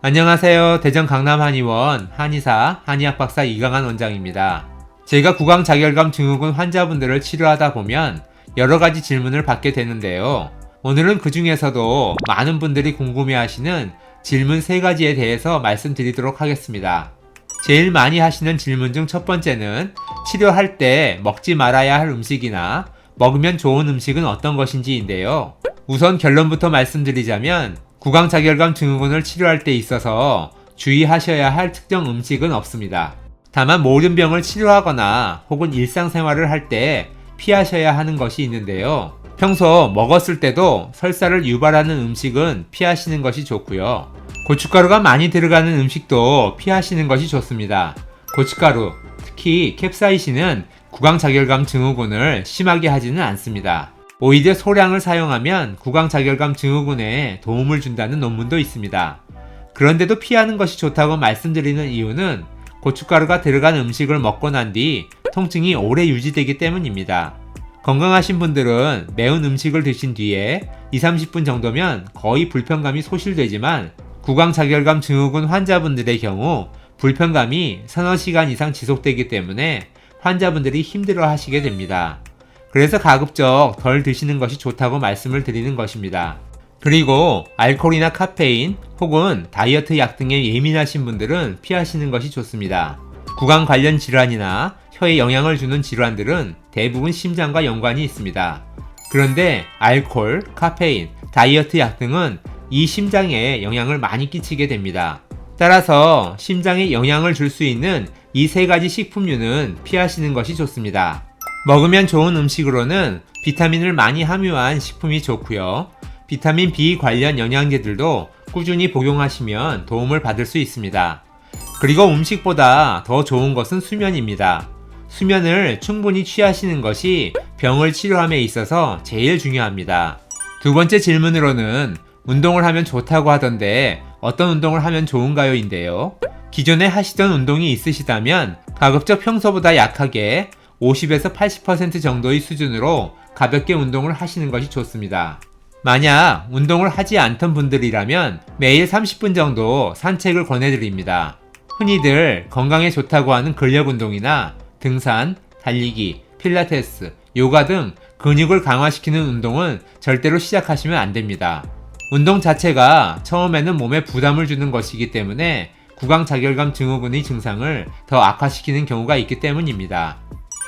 안녕하세요. 대전 강남 한의원 한의사 한의학 박사 이강한 원장입니다. 제가 구강자결감 증후군 환자분들을 치료하다 보면 여러가지 질문을 받게 되는데요. 오늘은 그 중에서도 많은 분들이 궁금해하시는 질문 3가지에 대해서 말씀드리도록 하겠습니다. 제일 많이 하시는 질문 중 첫 번째는 치료할 때 먹지 말아야 할 음식이나 먹으면 좋은 음식은 어떤 것인지인데요. 우선 결론부터 말씀드리자면 구강자결감 증후군을 치료할 때 있어서 주의하셔야 할 특정 음식은 없습니다. 다만 모든 병을 치료하거나 혹은 일상생활을 할 때 피하셔야 하는 것이 있는데요. 평소 먹었을 때도 설사를 유발하는 음식은 피하시는 것이 좋고요. 고춧가루가 많이 들어가는 음식도 피하시는 것이 좋습니다. 고춧가루, 특히 캡사이신은 구강자결감 증후군을 심하게 하지는 않습니다. 오히려 소량을 사용하면 구강자결감 증후군에 도움을 준다는 논문도 있습니다. 그런데도 피하는 것이 좋다고 말씀드리는 이유는 고춧가루가 들어간 음식을 먹고 난 뒤 통증이 오래 유지되기 때문입니다. 건강하신 분들은 매운 음식을 드신 뒤에 20-30분 정도면 거의 불편감이 소실되지만 구강자결감 증후군 환자분들의 경우 불편감이 서너 시간 이상 지속되기 때문에 환자분들이 힘들어 하시게 됩니다. 그래서 가급적 덜 드시는 것이 좋다고 말씀을 드리는 것입니다. 그리고 알코올이나 카페인 혹은 다이어트 약 등에 예민하신 분들은 피하시는 것이 좋습니다. 구강 관련 질환이나 혀에 영향을 주는 질환들은 대부분 심장과 연관이 있습니다. 그런데 알코올, 카페인, 다이어트 약 등은 이 심장에 영향을 많이 끼치게 됩니다. 따라서 심장에 영향을 줄 수 있는 이 3가지 식품류는 피하시는 것이 좋습니다. 먹으면 좋은 음식으로는 비타민을 많이 함유한 식품이 좋고요. 비타민 B 관련 영양제들도 꾸준히 복용하시면 도움을 받을 수 있습니다. 그리고 음식보다 더 좋은 것은 수면입니다. 수면을 충분히 취하시는 것이 병을 치료함에 있어서 제일 중요합니다. 두 번째 질문으로는 운동을 하면 좋다고 하던데 어떤 운동을 하면 좋은가요? 인데요. 기존에 하시던 운동이 있으시다면 가급적 평소보다 약하게 50에서 80% 정도의 수준으로 가볍게 운동을 하시는 것이 좋습니다. 만약 운동을 하지 않던 분들이라면 매일 30분 정도 산책을 권해드립니다. 흔히들 건강에 좋다고 하는 근력 운동이나 등산, 달리기, 필라테스, 요가 등 근육을 강화시키는 운동은 절대로 시작하시면 안 됩니다. 운동 자체가 처음에는 몸에 부담을 주는 것이기 때문에 구강자결감 증후군의 증상을 더 악화시키는 경우가 있기 때문입니다.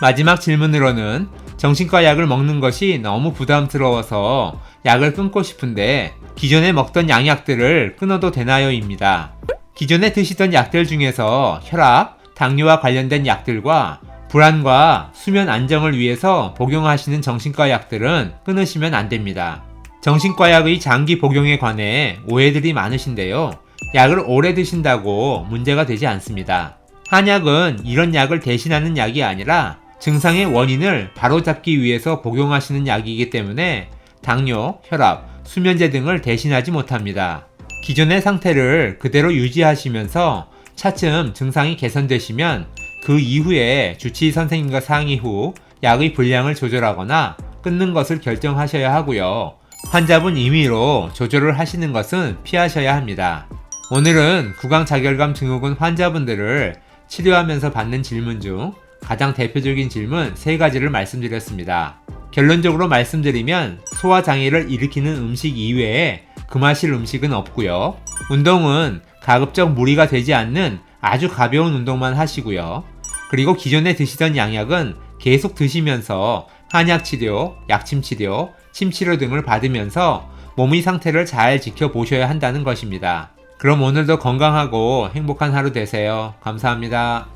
마지막 질문으로는 정신과 약을 먹는 것이 너무 부담스러워서 약을 끊고 싶은데 기존에 먹던 양약들을 끊어도 되나요? 입니다. 기존에 드시던 약들 중에서 혈압, 당뇨와 관련된 약들과 불안과 수면 안정을 위해서 복용하시는 정신과 약들은 끊으시면 안 됩니다. 정신과 약의 장기 복용에 관해 오해들이 많으신데요. 약을 오래 드신다고 문제가 되지 않습니다. 한약은 이런 약을 대신하는 약이 아니라 증상의 원인을 바로잡기 위해서 복용하시는 약이기 때문에 당뇨, 혈압, 수면제 등을 대신하지 못합니다. 기존의 상태를 그대로 유지하시면서 차츰 증상이 개선되시면 그 이후에 주치의 선생님과 상의 후 약의 분량을 조절하거나 끊는 것을 결정하셔야 하고요. 환자분 임의로 조절을 하시는 것은 피하셔야 합니다. 오늘은 구강자결감 증후군 환자분들을 치료하면서 받는 질문 중 가장 대표적인 질문 3가지를 말씀드렸습니다. 결론적으로 말씀드리면 소화장애를 일으키는 음식 이외에 금하실 음식은 없고요. 운동은 가급적 무리가 되지 않는 아주 가벼운 운동만 하시고요. 그리고 기존에 드시던 양약은 계속 드시면서 한약치료, 약침치료, 침치료 등을 받으면서 몸의 상태를 잘 지켜보셔야 한다는 것입니다. 그럼 오늘도 건강하고 행복한 하루 되세요. 감사합니다.